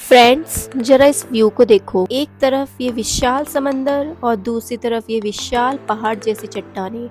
Friends, जरा इस view को देखो। एक तरफ ये विशाल समंदर और दूसरी तरफ ये विशाल पहाड़ जैसी चट्टानें।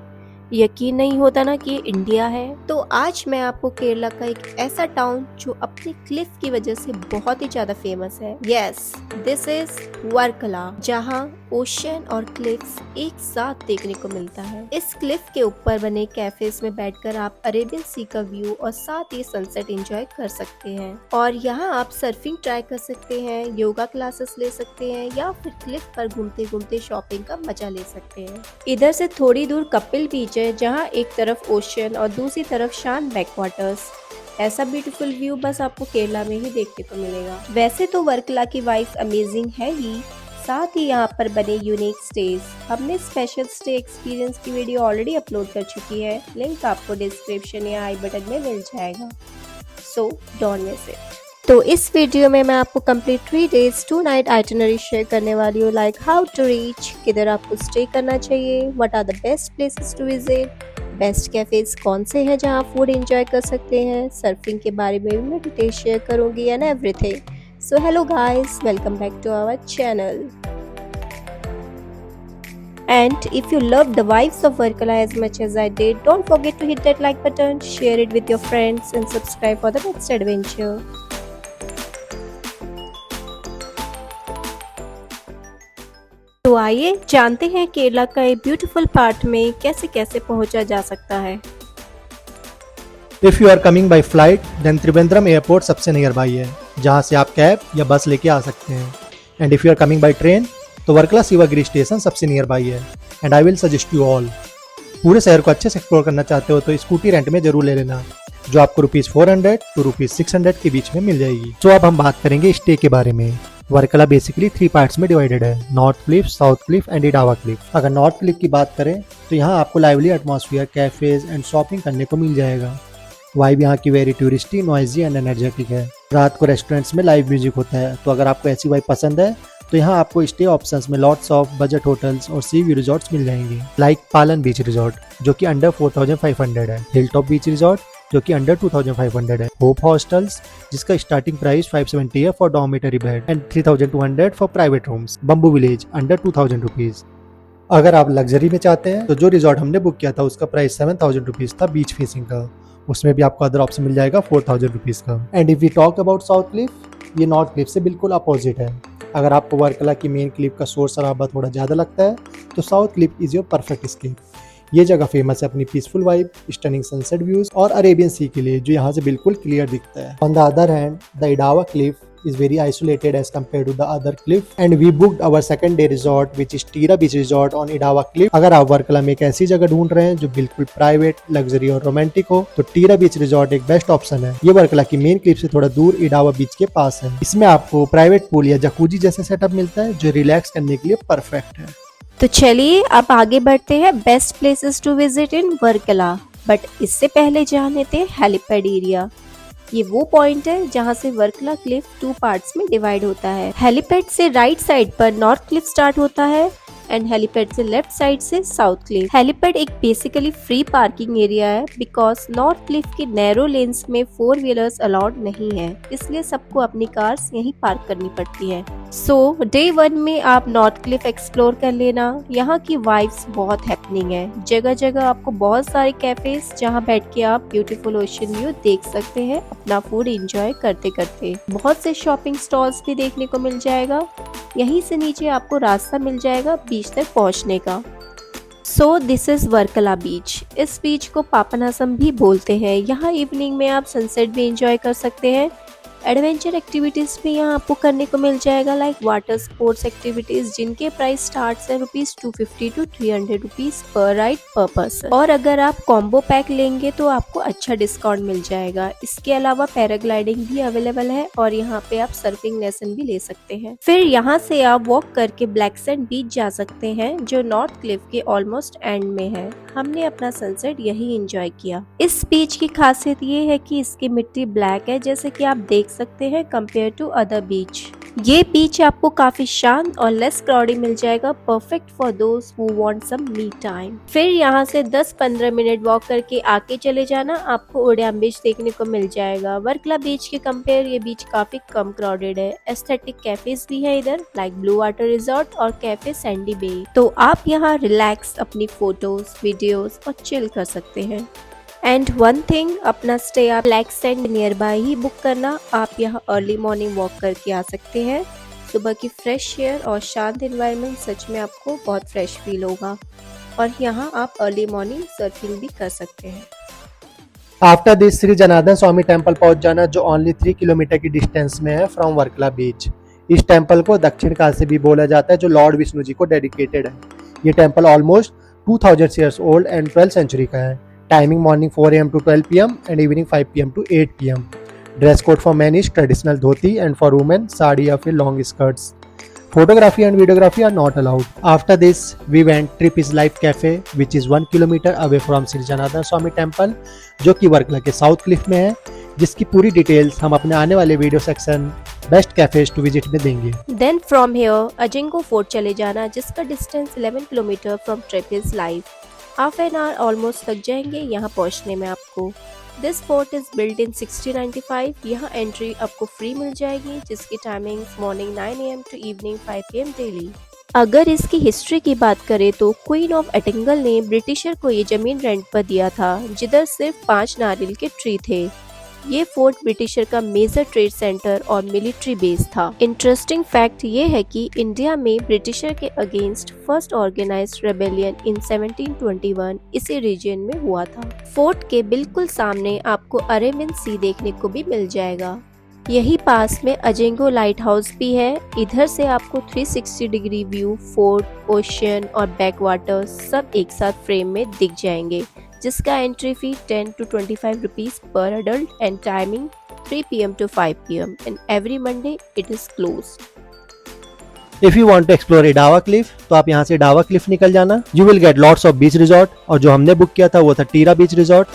यकीन नहीं होता ना कि ये इंडिया है। तो आज मैं आपको केरला का एक ऐसा टाउन जो अपने क्लिफ की वजह से बहुत ही ज्यादा फेमस है। यस, दिस इज वर्कला, जहाँ ओशन और क्लिफ्स एक साथ देखने को मिलता है। इस क्लिफ के ऊपर बने कैफेज में बैठकर आप अरेबियन सी का व्यू और साथ ही सनसेट एंजॉय कर सकते हैं। और यहाँ आप सर्फिंग ट्राई कर सकते हैं, योगा क्लासेस ले सकते हैं या फिर क्लिफ पर घूमते घूमते शॉपिंग का मजा ले सकते हैं। इधर से थोड़ी दूर कपिल बीच है, जहाँ एक तरफ ओशन और दूसरी तरफ शांत बैकवाटर्स। ऐसा ब्यूटीफुल व्यू बस आपको केरला में ही देखने को मिलेगा। वैसे तो वर्कला की वाइब्स अमेजिंग है ही, साथ ही यहाँ पर बने यूनिक स्टेज। हमने स्पेशल स्टे एक्सपीरियंस की वीडियो ऑलरेडी अपलोड कर चुकी है, लिंक आपको डिस्क्रिप्शन या आई बटन में मिल जाएगा, सो डोंट मिस इट। तो इस वीडियो में मैं आपको complete 3 days 2 night itinerary share करने वाली हूँ, लाइक हाउ टू रीच, किधर आपको स्टे करना चाहिए, what are the best places to visit, best cafes कौन से हैं जहाँ फूड एंजॉय कर सकते हैं, सर्फिंग के बारे में भी मैं डिटेल शेयर करूँगी and everything. So hello guys, welcome back to our channel. And if you love the vibes of Varkala as much as I did, don't forget to hit that like button, share it with your friends and subscribe for the next adventure. तो आइए जानते हैं केरला का एक beautiful part में कैसे कैसे पहुंचा जा सकता है। If you are coming by flight, then Trivandrum airport सबसे नियर बाई है, जहाँ से आप कैब या बस लेके आ सकते हैं। And if you are coming by train, तो वर्कला शिवागिरी स्टेशन सबसे नियर बाई है। And I will suggest you all, पूरे शहर को अच्छे से एक्सप्लोर करना चाहते हो तो स्कूटी रेंट में जरूर ले लेना, जो आपको ₹400 to ₹600 के बीच में मिल जाएगी। तो अब हम बात करेंगे स्टे के बारे में। वर्कला बेसिकली 3 पार्ट्स में डिवाइडेड है, north cliff, south cliff and Edava cliff. अगर नॉर्थ क्लिफ की बात करें तो यहाँ आपको lively atmosphere, cafes and shopping करने को मिल जाएगा। वाइब यहाँ की very touristy, noisy and energetic है। रात को रेस्टोरेंट्स में लाइव म्यूजिक होता है, तो अगर आपको ऐसी वाइब पसंद है तो यहाँ आपको स्टे ऑप्शंस में लॉट्स ऑफ बजट होटल्स और सी व्यू रिजॉर्ट्स मिल जाएंगे, लाइक पालन बीच रिजॉर्ट जो कि अंडर 4500 है, हिल टॉप बीच रिजॉर्ट जो कि अंडर 2500 है, होप हॉस्टल्स जिसका स्टार्टिंग प्राइस 570 है for dormitory bed and 3200 for private rooms, bamboo village under 2000 rupees. अगर आप लग्जरी में चाहते हैं तो जो रिजॉर्ट हमने बुक किया था उसका प्राइस 7000 रुपीज था बीच फेसिंग का, उसमें भी आपको अदर ऑप्शन मिल जाएगा 4000 रुपीज का। And if we talk about South Cliff, ये नॉर्थ क्लिफ से बिल्कुल अपोजिट है। अगर आपको वर्कला की मेन क्लिफ का शोर शराबा थोड़ा ज़्यादा लगता है तो south cliff is your perfect escape. ये जगह फेमस है अपनी peaceful vibe, stunning sunset views और अरेबियन सी के लिए, जो यहाँ से बिल्कुल क्लियर दिखता है। On the other hand, the Edava cliff is very isolated as compared to the other cliff, and we booked our second day resort which is Tira Beach Resort on Idawa Cliff। अगर आप वर्कला में एक ऐसी जगह ढूंढ रहे हैं जो बिल्कुल प्राइवेट, लग्जरी और रोमांटिक हो तो टीरा बीच रिजॉर्ट एक बेस्ट ऑप्शन है। ये वर्कला की मेन क्लिफ से थोड़ा दूर इडावा बीच के पास है। इसमें आपको प्राइवेट पूल या जकूजी जैसा सेटअप मिलता है जो रिलैक्स करने के लिए परफेक्ट है। तो चलिए अब आगे बढ़ते हैं best places to visit in Varkala. But इससे पहले जान लेते हैं हेलीपैड एरिया। ये वो पॉइंट है जहाँ से वर्कला क्लिफ 2 पार्ट्स में डिवाइड होता है। हेलीपैड से राइट साइड पर नॉर्थ क्लिफ स्टार्ट होता है एंड हेलीपैड से लेफ्ट साइड से साउथ क्लिफ। हेलीपैड एक बेसिकली फ्री पार्किंग एरिया है, बिकॉज नॉर्थ क्लिफ के नैरो लेन्स में 4 व्हीलर्स अलाउड नहीं है, इसलिए सबको अपनी कार्स यहीं पार्क करनी पड़ती है। सो डे 1 में आप नॉर्थ क्लिफ एक्सप्लोर कर लेना। यहाँ की वाइब्स बहुत हैपनिंग है, जगह जगह आपको बहुत सारे कैफेज जहाँ बैठ के आप ब्यूटीफुल ओशन व्यू देख सकते हैं अपना फूड एंजॉय करते करते। बहुत से शॉपिंग स्टॉल्स भी देखने को मिल जाएगा। यहीं से नीचे आपको रास्ता मिल जाएगा बीच तक पहुंचने का। सो दिस इज वर्कला बीच। इस बीच को पापनासम भी बोलते हैं। यहाँ इवनिंग में आप सनसेट भी एंजॉय कर सकते हैं। एडवेंचर एक्टिविटीज भी यहाँ आपको करने को मिल जाएगा, लाइक वाटर स्पोर्ट्स एक्टिविटीज जिनके प्राइस स्टार्ट है ₹250 to ₹300 पर राइड पर पर्सन। और अगर आप कॉम्बो पैक लेंगे तो आपको अच्छा डिस्काउंट मिल जाएगा। इसके अलावा पैराग्लाइडिंग भी अवेलेबल है और यहाँ पे आप सर्फिंग लेसन भी ले सकते हैं। फिर यहाँ से आप वॉक करके ब्लैक सैंड बीच जा सकते हैं जो नॉर्थ क्लिफ के ऑलमोस्ट एंड में है। हमने अपना सनसेट यही एंजॉय किया। इस बीच की खासियत ये है कि इसकी मिट्टी ब्लैक है, जैसे कि आप देख सकते हैं कंपेयर टू अदर बीच। ये बीच आपको काफी शांत और लेस क्राउडी मिल जाएगा, perfect for those who want some me time. फिर यहाँ से 10-15 मिनट वॉक करके आगे चले जाना, आपको उड्याम बीच देखने को मिल जाएगा। वर्कला बीच के कंपेयर ये बीच काफी कम क्राउडेड है। एस्थेटिक कैफेज भी है इधर, लाइक ब्लू वाटर रिजॉर्ट और कैफे सैंडी बे। तो आप यहाँ रिलैक्स अपनी फोटोज, वीडियोस और चिल कर सकते हैं। एंड वन थिंग, अपना स्टे आप black sand near by he book करना। आप यहाँ अर्ली मॉर्निंग वॉक करके आ सकते हैं। सुबह की फ्रेश एयर और शांत एनवायरनमेंट सच में आपको बहुत फ्रेश फील होगा। और यहाँ आप अर्ली मॉर्निंग सर्फिंग भी कर सकते हैं। After this Shri Janardhana Swami temple पहुंच जाना, जो ओनली 3 किलोमीटर की डिस्टेंस में है फ्रॉम वर्कला बीच। इस टेम्पल को दक्षिण काशी भी बोला जाता है, जो लॉर्ड विष्णु जी को डेडिकेटेड है। ये temple almost 2000 years old and 12th century का है। Timing morning 4 AM to 12 PM and evening 5 PM to 8 PM। Dress code for man is traditional dhoti and for women sari या फिर long skirts. Photography and videography are not allowed. After this we went Trip Is Life Cafe which is 1 kilometre away from Shri Janardhana Swami temple, जो कि वर्कला के south Cliff में है, जिसकी पूरी details हम अपने आने वाले video section best cafes to visit में देंगे। Then from here Anjengo fort चले जाना, जिसका distance 11 kilometre from Trip Is Life. Half an hour almost लग जाएंगे यहाँ पहुँचने में आपको। This fort is built in 1695। यहाँ एंट्री आपको फ्री मिल जाएगी, जिसकी timings morning 9 AM to evening 5 PM daily. अगर इसकी हिस्ट्री की बात करें तो क्वीन ऑफ एटिंगल ने ब्रिटिशर को ये जमीन रेंट पर दिया था, जिधर सिर्फ 5 नारियल के ट्री थे। ये फोर्ट ब्रिटिशर का मेजर ट्रेड सेंटर और मिलिट्री बेस था। इंटरेस्टिंग फैक्ट ये है कि इंडिया में ब्रिटिशर के अगेंस्ट फर्स्ट ऑर्गेनाइज्ड रेबेलियन इन 1721 इसी रीजन में हुआ था। फोर्ट के बिल्कुल सामने आपको अरेबियन सी देखने को भी मिल जाएगा। यही पास में अजिंको लाइट हाउस भी है। इधर से आपको 360 डिग्री व्यू, फोर्ट, ओशियन और बैक वाटर सब एक साथ फ्रेम में दिख जाएंगे, जिसका एंट्री फी 10 to 25 रुपीज पर adult and timing 3 PM to 5 PM and every Monday it is closed. If you want to explore Edava cliff, तो आप यहाँ से इडावा क्लिफ निकल जाना। You will get lots of beach resort, और जो हमने बुक किया था वो था टीरा beach resort.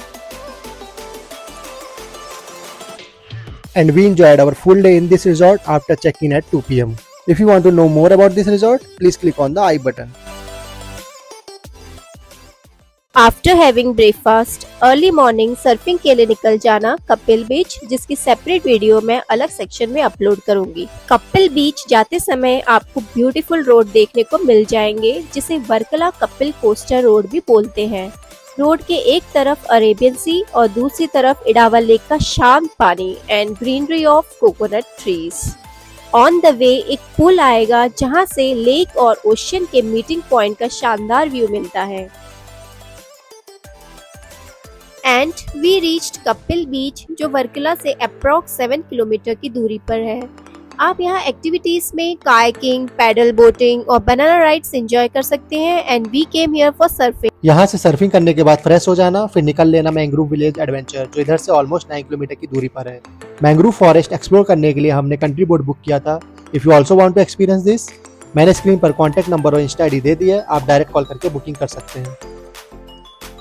And we enjoyed our full day in this resort after checking at 2 PM. If you want to know more about this resort, please click on the I button. After having breakfast early morning surfing के लिए निकल जाना कपिल बीच, जिसकी separate video मैं अलग section में upload करूंगी। कपिल बीच जाते समय आपको ब्यूटीफुल रोड देखने को मिल जाएंगे, जिसे वर्कला कपिल कोस्टर रोड भी बोलते हैं। रोड के एक तरफ अरेबियन सी और दूसरी तरफ इडावा लेक का शांत पानी and greenery of coconut trees. On the way एक पुल आएगा, जहां से लेक और ओशियन के मीटिंग पॉइंट का शानदार व्यू मिलता है। एंड वी रीच्ड कपिल बीच, जो वर्कला से अप्रॉक्स 7 किलोमीटर की दूरी पर है। आप यहाँ एक्टिविटीज में कायाकिंग, पैडल बोटिंग और बनाना राइड्स एंजॉय कर सकते हैं। And we came here for surfing. यहाँ से सर्फिंग करने के बाद फ्रेश हो जाना, फिर निकल लेना मैंग्रोव विलेज एडवेंचर, जो इधर से ऑलमोस्ट 9 किलोमीटर की दूरी पर है। मैंग्रोव फॉरेस्ट एक्सप्लोर करने के लिए हमने कंट्री बोट बुक किया था। If you also want to experience this, मैंने स्क्रीन पर कॉन्टैक्ट नंबर और इंस्टा ID दे दिया है, आप डायरेक्ट कॉल करके बुकिंग कर सकते हैं।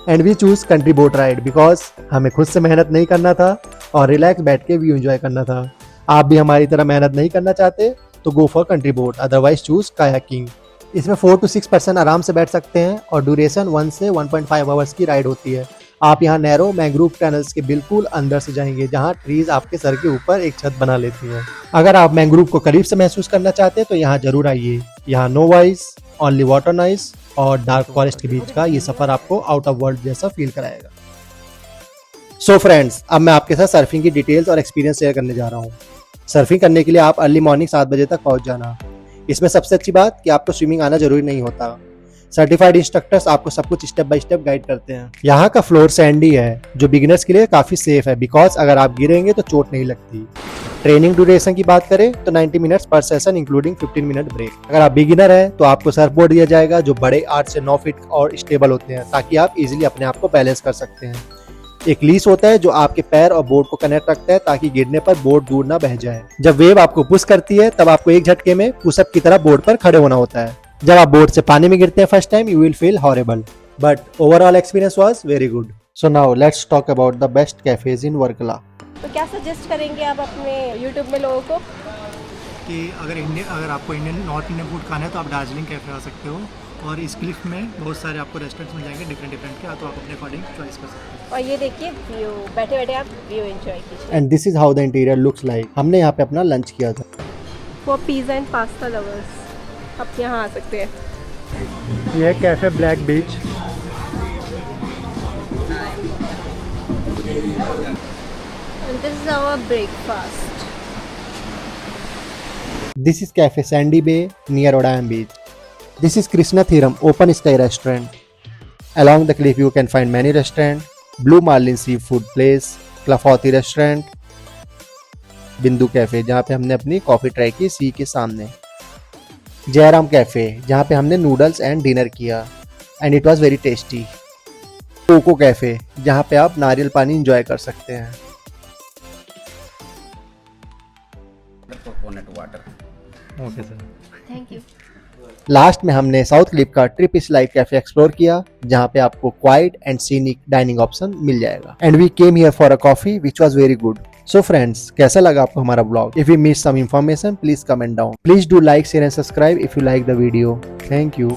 And we choose country boat ride because हमें खुद से मेहनत नहीं करना था और रिलैक्स बैठ के व्यू एंजॉय करना था। आप भी हमारी तरह मेहनत नहीं करना चाहते तो go for country boat, otherwise choose kayaking. इसमें 4 to 6 पर्सन आराम से बैठ सकते हैं और ड्यूरेशन 1 से 1.5 आवर्स की राइड होती है। आप यहाँ नैरो मैंग्रोव टनल्स के बिल्कुल अंदर से जाएंगे, जहाँ ट्रीज आपके सर के ऊपर एक छत बना लेती हैं। अगर आप मैंग्रोव को करीब से महसूस करना चाहते हैं तो यहाँ जरूर आइए। यहाँ no voice, only water noise और डार्क फॉरेस्ट के बीच का ये सफर आपको आउट ऑफ वर्ल्ड जैसा फील कराएगा। सो फ्रेंड्स, अब मैं आपके साथ सर्फिंग की डिटेल्स और एक्सपीरियंस शेयर करने जा रहा हूँ। सर्फिंग करने के लिए आप अर्ली मॉर्निंग 7 बजे तक पहुंच जाना। इसमें सबसे अच्छी बात कि आपको स्विमिंग आना जरूरी नहीं होता। सर्टिफाइड इंस्ट्रक्टर्स आपको सब कुछ स्टेप बाय स्टेप गाइड करते हैं। यहाँ का फ्लोर सैंडी है, जो बिगिनर्स के लिए काफी सेफ है, बिकॉज अगर आप गिरेंगे तो चोट नहीं लगती। ट्रेनिंग ड्यूरेशन की बात करें तो 90 मिनट्स पर सेशन इंक्लूडिंग 15 मिनट ब्रेक। अगर आप बिगिनर हैं तो आपको सर्फबोर्ड दिया जाएगा, जो बड़े 8 से 9 फीट और स्टेबल होते हैं, ताकि आप इजीली अपने आप को बैलेंस कर सकते हैं। एक लीस होता है जो आपके पैर और बोर्ड को कनेक्ट रखता है, ताकि गिरने पर बोर्ड दूर ना बह जाए। जब वेव आपको पुश करती है तब आपको एक झटके में पुशअप की तरह बोर्ड पर खड़े होना होता है। जब आप बोर्ड से पानी में गिरते हैं first time, you will feel horrible, but overall experience was very good. So now let's talk about the best cafes in Varkala. तो क्या सजेस्ट करेंगे आप अपने YouTube में लोगों को? कि अगर आपको नॉर्थ इंडियन फूड खाना है तो आप दार्जिलिंग कैफ़े आ सकते हो, और इस क्लिफ में बहुत सारे आपको रेस्टोरेंट्स मिल जाएंगे डिफरेंट के, तो आप अपने अकॉर्डिंग चॉइस कर सकते हो। और ये देखिए व्यू, बैठे बैठे आप व्यू एंजॉय कीजिए। And this is how the interior looks like. हमने यहाँ पे अपना लंच किया था। For pizza and pasta lovers आप यहाँ आ सकते हैं। ये है Cafe Black Beach. And this is our breakfast. This is Cafe Sandy Bay near Odayam Beach. This is Krishna Thiram Open Sky Restaurant. Along the cliff you can find many restaurants. Blue Marlin Seafood Place, Clafouty Restaurant, बिंदु cafe जहाँ पे हमने अपनी coffee try की सी के सामने, Jairam cafe जहाँ पे हमने नूडल्स एंड डिनर किया and it was very tasty, coco cafe जहाँ पे आप नारियल पानी एंजॉय कर सकते हैं। Coconut water. Okay sir, thank you. Last में हमने साउथ क्लिफ का ट्रिप इस लाइफ कैफे एक्सप्लोर किया जहाँ पे आपको quiet and scenic dining option मिल जाएगा। And we came here for a coffee which was very good. So friends, कैसा लगा आपको हमारा blog? If you miss some information please comment down. Please do like, share and subscribe if you like the video. Thank you.